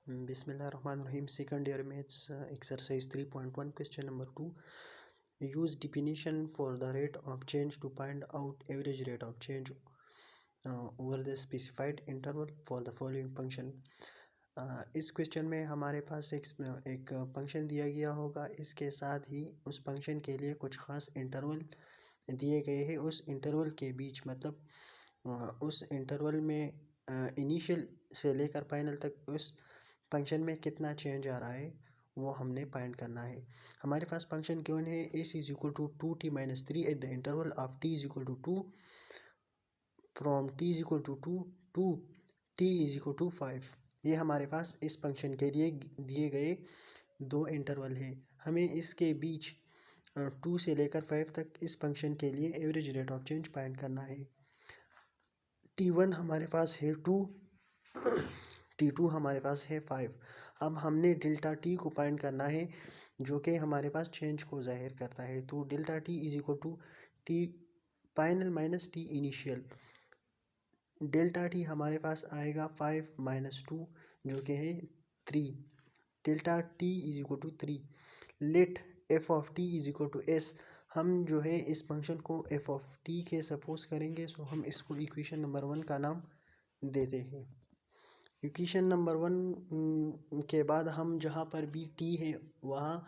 Bismillahirrahmanirrahim. Second year maths exercise 3.1 question number 2. Use definition for the rate of change to find out average rate of change over the specified interval for the following function. इस question में हमारे पास एक function दिया गया होगा, इसके साथ ही उस फंक्शन के लिए कुछ खास इंटरवल दिए गए हैं। उस इंटरवल के बीच मतलब उस इंटरवल में इनिशियल से लेकर फाइनल तक उस फंक्शन में कितना चेंज आ रहा है वो हमने फाइंड करना है। हमारे पास फंक्शन गिवन है S is equal to 2t-3 at the interval of t is equal to 2 from t is equal to 2 to t is equal to 5। ये हमारे पास इस फंक्शन के लिए दिए गए दो इंटरवल हैं। हमें इसके बीच 2 से लेकर 5 तक इस फंक्शन के लिए average rate of change find करना है। t1 हमारे पास है 2, t2 हमारे पास है 5। अब हमने डेल्टा टी को फाइंड करना है जो कि हमारे पास चेंज को जाहिर करता है। तो delta T is equal to T final minus T initial. Delta T हमारे पास आएगा 5 माइनस 2 जो कि है 3। Delta T is equal to 3। Let F of T is equal to S. हम जो है इस फंक्शन को एफ ऑफ टी के सपोज करेंगे, सो हम इसको इक्वेशन नंबर 1 का नाम देते हैं। इक्वेशन नंबर 1 के बाद हम जहाँ पर भी टी है वहाँ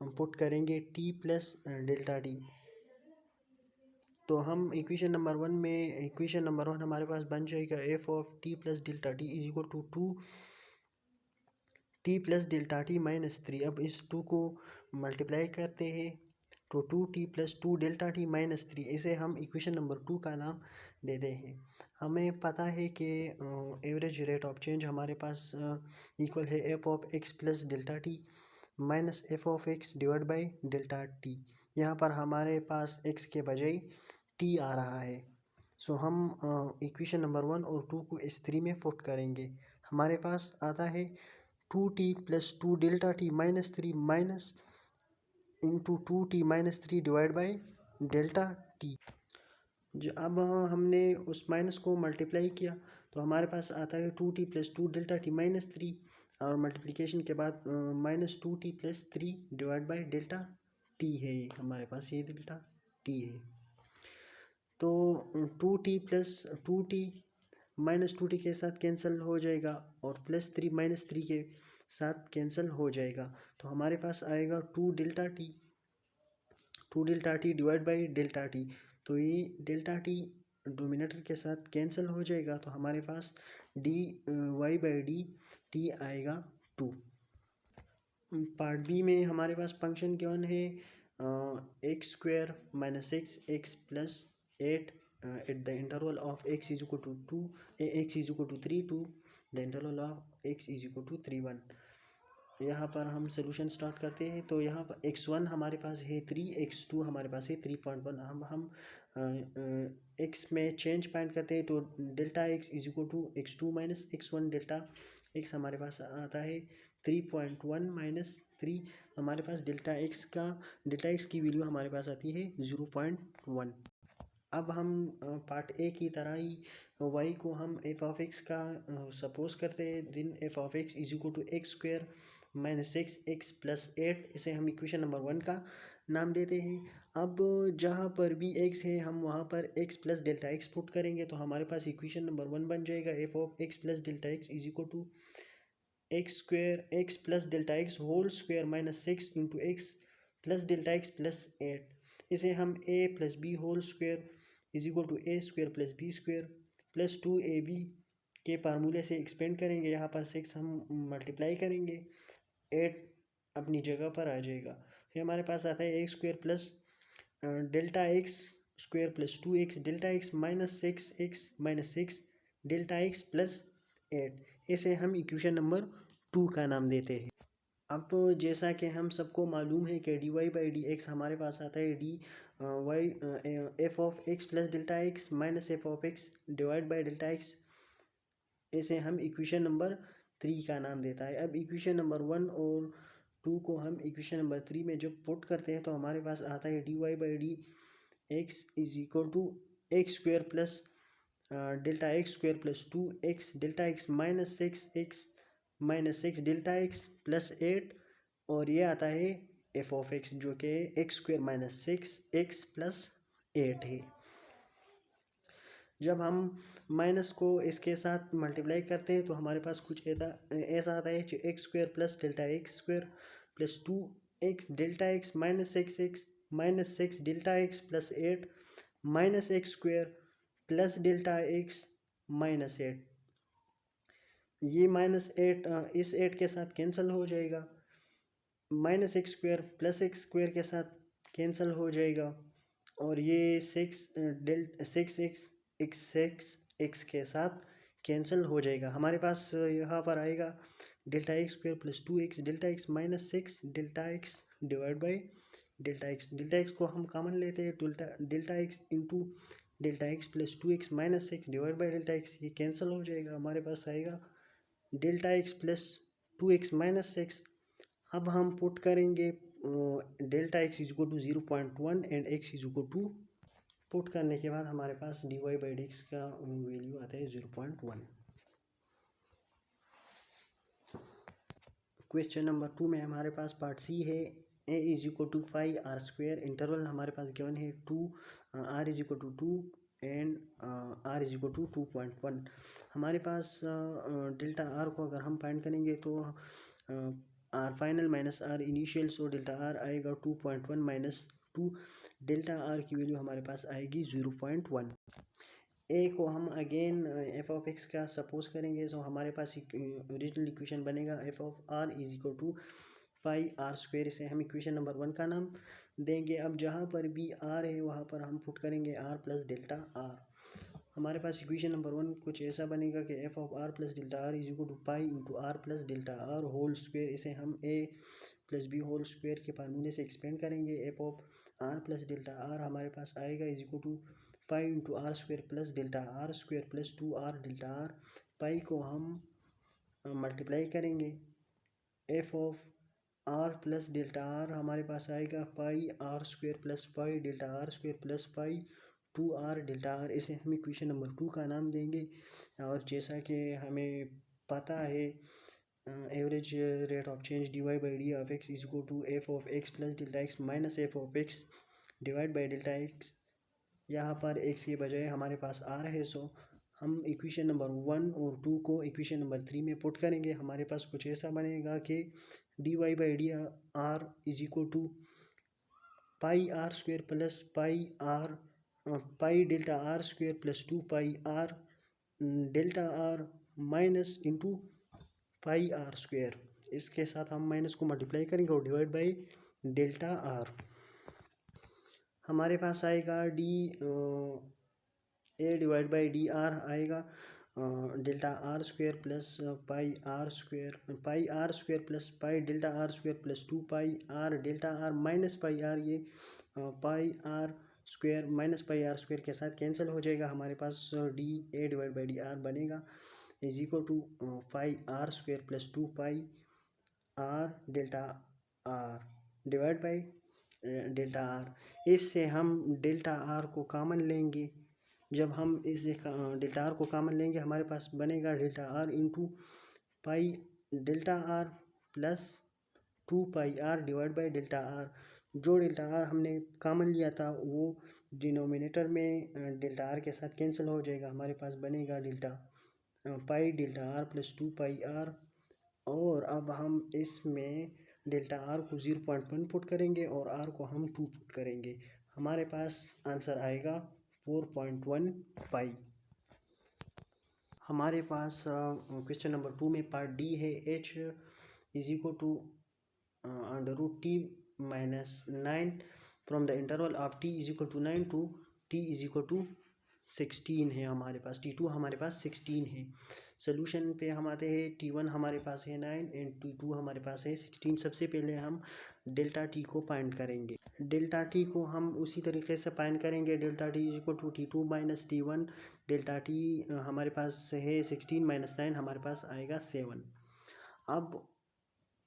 हम पुट करेंगे टी प्लस डेल्टा टी। तो हम इक्वेशन नंबर 1 हमारे पास बन जाएगा F of T plus delta T is equal to 2 T plus delta T minus 3। अब इस 2 को मल्टीप्लाई करते हैं तो 2t plus 2 delta T minus 3, इसे हम इक्वेशन नंबर 2 का नाम देते हैं। हमें पता है कि एवरेज रेट ऑफ चेंज हमारे पास इक्वल है F of X plus delta T minus F of X divide by delta T. यहाँ पर हमारे पास एक्स के बजाय टी आ रहा है, सो हम इक्वेशन नंबर 1 और 2 को इस 3 में पुट करेंगे। हमारे पास आता है 2t plus 2 delta T minus 3 minus into 2t minus 3 divide by delta t. अब हमने उस माइनस को मल्टीप्लाई किया तो हमारे पास आता है 2t plus 2 delta T minus 3 और मल्टीप्लिकेशन के बाद minus 2t plus 3 divide by delta T है। हमारे पास ये डेल्टा टी है। तो 2t plus 2t minus 2t के साथ कैंसिल हो जाएगा और प्लस 3 माइनस 3 के साथ कैंसिल हो जाएगा। तो हमारे पास आएगा 2 delta T divide by delta T. तो ये डेल्टा टी डोमिनेटर के साथ कैंसिल हो जाएगा, तो हमारे पास D Y by D T आएगा 2। पार्ट बी में हमारे पास फंक्शन गिवन है x square minus x plus 8 at the interval of x is equal to 2 x is equal to 3 to the interval of x is equal to 3 1। यहाँ पर हम solution start करते हैं। तो यहाँ पर x1 हमारे पास है 3, x2 हमारे पास है 3.1। हम x में चेंज फाइंड करते हैं तो delta x is equal to x2 minus x1 delta x हमारे पास आता है 3.1 माइनस 3। हमारे पास डेल्टा x की वैल्यू हमारे पास आती है 0.1। अब हम पार्ट ए की तरह ही y को हम एफ ऑफ एक्स का सपोज करते हैं। Then F of x is equal to X square minus x plus 8, इसे हम इक्वेशन नंबर 1 का नाम देते हैं। अब जहाँ पर भी x है हम वहाँ पर x plus delta X put करेंगे तो हमारे पास इक्वेशन नंबर 1 बन जाएगा F of X plus delta X is equal to X square X plus delta X whole square minus 6 into X plus delta X plus 8। इसे हम a plus B whole square is equal to A square plus B square plus 2ab के फार्मूले से expand करेंगे। यहाँ पर 6 हम multiply करेंगे, 8 अपनी जगह पर आ जाएगा। फिर हमारे पास आता है x square plus delta X square plus 2x delta X minus 6x minus 6 delta X plus 8। इसे हम इक्वेशन नंबर 2 का नाम देते हैं। अब जैसा कि हम सबको मालूम है कि D Y by D X हमारे पास आता है D Y F of X plus delta X minus F of X divide by delta X, इसे हम इक्वेशन नंबर 3 का नाम देता है। अब इक्वेशन नंबर 1 और 2 को हम इक्वेशन नंबर 3 में जब पुट करते हैं तो हमारे पास आता है D Y by D X is equal to X square plus delta X square plus 2x delta X minus 6x -6 delta X plus 8 और ये आता है एफ ऑफ एक्स जो कि x² - 6x प्लस 8 है। जब हम माइनस को इसके साथ मल्टीप्लाई करते हैं तो हमारे पास कुछ ऐसा आता है जो x² plus delta x² plus 2x delta x -6x delta x plus 8 -x² plus delta x -8। ये -8 इस 8 के साथ कैंसिल हो जाएगा, -x² प्लस x² के साथ कैंसिल हो जाएगा और ये 6x के साथ कैंसिल हो जाएगा। हमारे पास यहाँ पर आएगा delta x² plus 2x delta x -6 delta x divide by delta x। Delta x को हम कॉमन लेते हैं, delta x into delta x plus 2x -6 divide by delta x, ये कैंसिल हो जाएगा। हमारे पास आएगा डेल्टा x प्लस 2x -6। अब हम पुट करेंगे delta x is equal to 0.1 and x is equal to, put करने के बाद हमारे पास dy बाई dx का वैल्यू आता है 0.1। क्वेश्चन नंबर 2 में हमारे पास पार्ट सी है, a is equal to 5r², interval हमारे पास गिवन है 2, r is equal to 2 and r is equal to 2.1। हमारे पास डेल्टा r को अगर हम फाइंड करेंगे तो r final minus r initial, so delta r आएगा 2.1 माइनस 2, डेल्टा r की वैल्यू हमारे पास आएगी 0.1। a को हम अगेन एफ ऑफ एक्स का सपोज करेंगे, सो हमारे पास ओरिजिनल इक्वेशन बनेगा F of r is equal to 5r²। इसे हम इक्वेशन नंबर 1 का नाम देंगे। अब जहाँ पर भी r है वहाँ पर हम पुट करेंगे r प्लस डेल्टा r। हमारे पास इक्वेशन नंबर 1 कुछ ऐसा बनेगा कि F of r plus delta r is equal to pi into R plus delta r whole square. इसे हम a plus B whole square के फार्मूले से एक्सपेंड करेंगे। F of r plus delta r हमारे पास आएगा is equal to 5 into r² plus delta r² plus 2r delta r। Pi को हम मल्टीप्लाई करेंगे, F of r plus delta r हमारे पास आएगा पाई r² plus pi delta r² plus पाई 2r delta r। इसे हम इक्वेशन नंबर 2 का नाम देंगे। और जैसा कि हमें पता है average rate of change dy by D of x is equal to F of x plus delta x minus F of x divide by delta x। यहाँ पर x के बजाय हमारे पास r है, सो हम इक्वेशन नंबर 1 और 2 को इक्वेशन नंबर 3 में पुट करेंगे। हमारे पास कुछ ऐसा बनेगा कि dy by D R is equal to pi r² plus pi delta r² plus 2 pi r delta r minus into pi r²। इसके साथ हम माइनस को मल्टीप्लाई करेंगे और डिवाइड बाई डेल्टा r। हमारे पास आएगा a divide by D R आएगा delta r² plus pi r² plus pi delta r² plus 2 pi r delta r minus pi r, ये पाई r² माइनस पाई r² के साथ cancel हो जाएगा। हमारे पास a divide by D R बनेगा is equal to 5r² plus 2 pi r delta r divide by delta r। इससे हम डेल्टा r को कॉमन लेंगे। जब हम इस डेल्टा r को कॉमन लेंगे हमारे पास बनेगा delta r into pi delta r plus 2 pi r divide by delta r। जो डेल्टा r हमने कॉमन लिया था वो डिनोमिनेटर में डेल्टा r के साथ कैंसिल हो जाएगा। हमारे पास बनेगा delta pi delta r plus 2 pi r। और अब हम इसमें डेल्टा r को 0.1 पुट करेंगे और r को हम 2 पुट करेंगे। हमारे पास आंसर आएगा 4.1 पाई। हमारे पास क्वेश्चन नंबर 2 में पार्ट डी है, h is equal to √t minus 9 from the interval of t is equal to 9 to t is equal to 16 है। हमारे पास t2 हमारे पास 16 है। सोल्यूशन पे हम आते हैं, t1 हमारे पास है 9 एंड t2 हमारे पास है 16। सबसे पहले हम डेल्टा t को फाइंड करेंगे। डेल्टा t को हम उसी तरीके से फाइंड करेंगे, delta t is equal to t2 minus t1। Delta t हमारे पास है 16 माइनस 9 हमारे पास आएगा 7। अब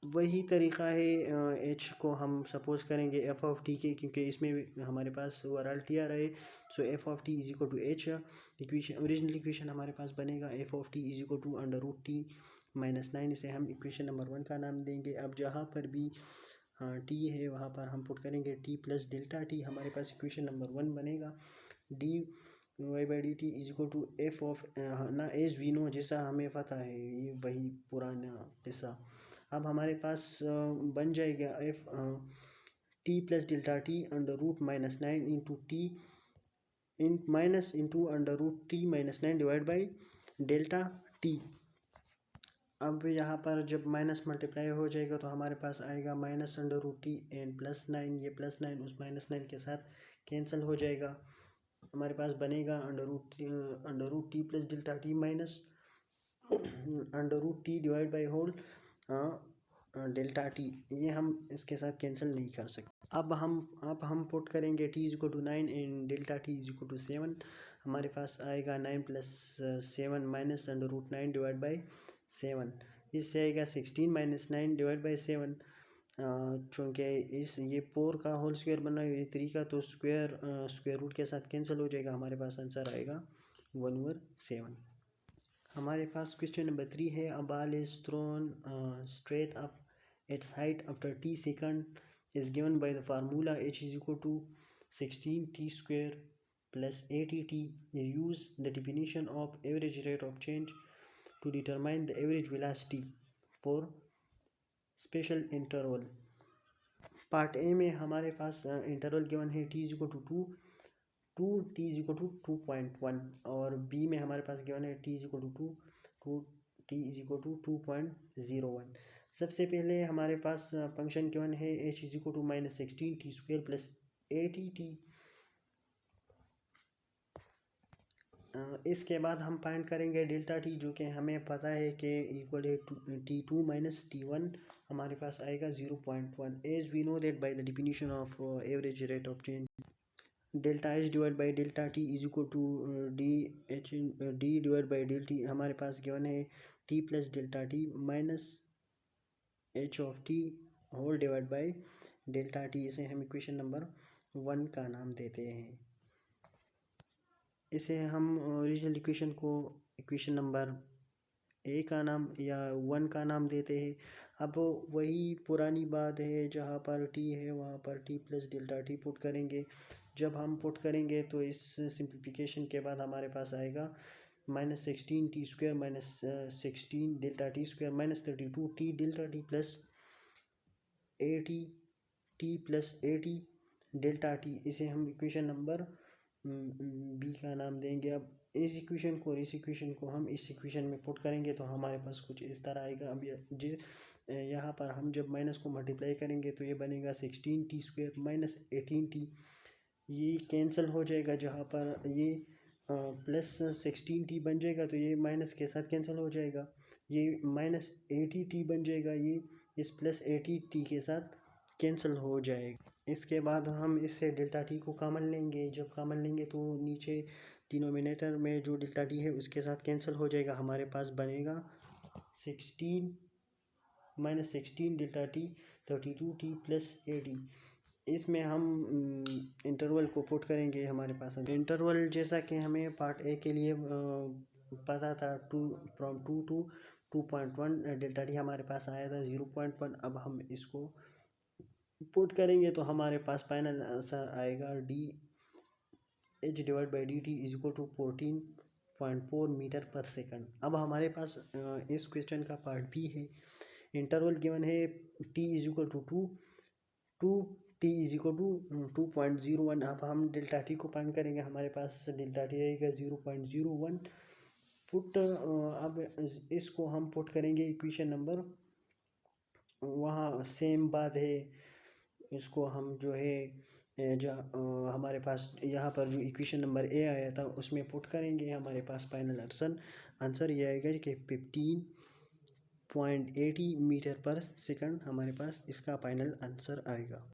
वही तरीका है, h को हम सपोज करेंगे एफ ऑफ टी के, क्योंकि इसमें हमारे पास ओवरऑल टी आ रहा है, so F of T is equal to H. Equation original equation हमारे पास बनेगा F of T is equal to √t -9, इसे हम इक्वेशन नंबर 1 का नाम देंगे। अब जहाँ पर भी टी है वहाँ पर हम पुट करेंगे टी प्लस डेल्टा टी, हमारे पास इक्वेशन नंबर 1 बनेगा। D Y by D T is equal to F of ना एज वी नो, जैसा हमें पता है ये वही पुराना किस्सा। अब हमारे पास बन जाएगा f t plus delta t under root -9 into t minus into under root t -9 divide by delta t. अब यहाँ पर जब माइनस मल्टीप्लाई हो जाएगा तो हमारे पास आएगा minus under root t and +9, ये +9 उस -9 के साथ कैंसिल हो जाएगा। हमारे पास बनेगा under root t plus delta T minus under root t divide by whole delta t, ये हम इसके साथ कैंसिल नहीं कर सकते। अब हम पुट करेंगे t is equal to 9 and delta t is equal to 7। हमारे पास आएगा 9 + 7 minus under root 9 divide by 7, इससे आएगा 16 - 9 डिवाइड बाई 7। चूँकि ये 4 का होल स्क्वायर बना है, ये 3 का, तो स्क्वायर रूट के साथ कैंसिल हो जाएगा। हमारे पास आंसर आएगा 1/7। हमारे पास क्वेश्चन नंबर 3 है। A ball is throne straight up its height after t second is given by the formula h is equal to 16t square plus 80t. Use the definition of average rate of change to determine the average velocity for special interval. Part A में हमारे पास interval given है t is equal to 2 t is equal to 2.1, और B में हमारे पास given है t is equal to 2 t is equal to 2.01। सबसे पहले हमारे पास फंक्शन गिवन है h is equal to -16t square plus 80t। इसके बाद हम फाइंड करेंगे डेल्टा टी, जो कि हमें पता है कि इक्वल है t2 - t1, हमारे पास आएगा 0.1। As we know that by the definition of average rate of change, delta h divide by delta T is equal to d divide by del t. हमारे पास गिवन है t plus delta T minus h of t whole divide by delta t, इसे हम equation number 1 का नाम देते हैं। इसे हम ओरिजिनल इक्वेशन को इक्वेशन नंबर ए का नाम या 1 का नाम देते हैं। अब वही पुरानी बात है, जहाँ पर टी है वहाँ पर T plus delta T put करेंगे। जब हम पुट करेंगे तो इस सिंप्लीफिकेशन के बाद हमारे पास आएगा -16t square -16 delta T square -32t delta T plus 80t plus 80 delta t, इसे हम इक्वेशन नंबर बी का नाम देंगे। अब इस इक्वेशन को और इस इक्वेशन को हम इस इक्वेशन में पुट करेंगे तो हमारे पास कुछ इस तरह आएगा। अब यहाँ पर हम जब माइनस को मल्टीप्लाई करेंगे तो ये बनेगा 16t स्क्वायर -18t, ये कैंसिल हो जाएगा। जहाँ पर ये प्लस 16t बन जाएगा तो ये माइनस के साथ कैंसिल हो जाएगा, ये -80t बन जाएगा, ये इस प्लस 80t के साथ कैंसिल हो जाएगा। इसके बाद हम इससे डेल्टा टी को कॉमन लेंगे। जब कॉमन लेंगे तो नीचे डिनोमिनेटर में जो डेल्टा टी है उसके साथ कैंसिल हो जाएगा। हमारे पास बनेगा 16 -16 डेल्टा टी 32t प्लस 80। इसमें हम इंटरवल को पुट करेंगे। हमारे पास इंटरवल जैसा कि हमें पार्ट ए के लिए पता था 2 to 2.1, डेल्टा टी हमारे पास आया था 0.1। अब हम इसको पुट करेंगे तो हमारे पास फाइनल आंसर आएगा d h divide by D T is equal to 14.4 metre पर सेकंड। अब हमारे पास इस क्वेश्चन का पार्ट बी है। इंटरवल गिवन है t is equal to 2 t is equal to 2.01। अब हम डेल्टा टी को फाइंड करेंगे। हमारे पास डेल्टा टी आएगा 0.01 पुट। अब इसको हम पुट करेंगे इक्वेशन नंबर, वहाँ सेम बात है, इसको हम जो है हमारे पास यहाँ पर जो इक्वेशन नंबर ए आया था उसमें पुट करेंगे। हमारे पास फाइनल आंसर ये आएगा कि 15.80 मीटर पर सेकंड हमारे पास इसका फाइनल आंसर आएगा।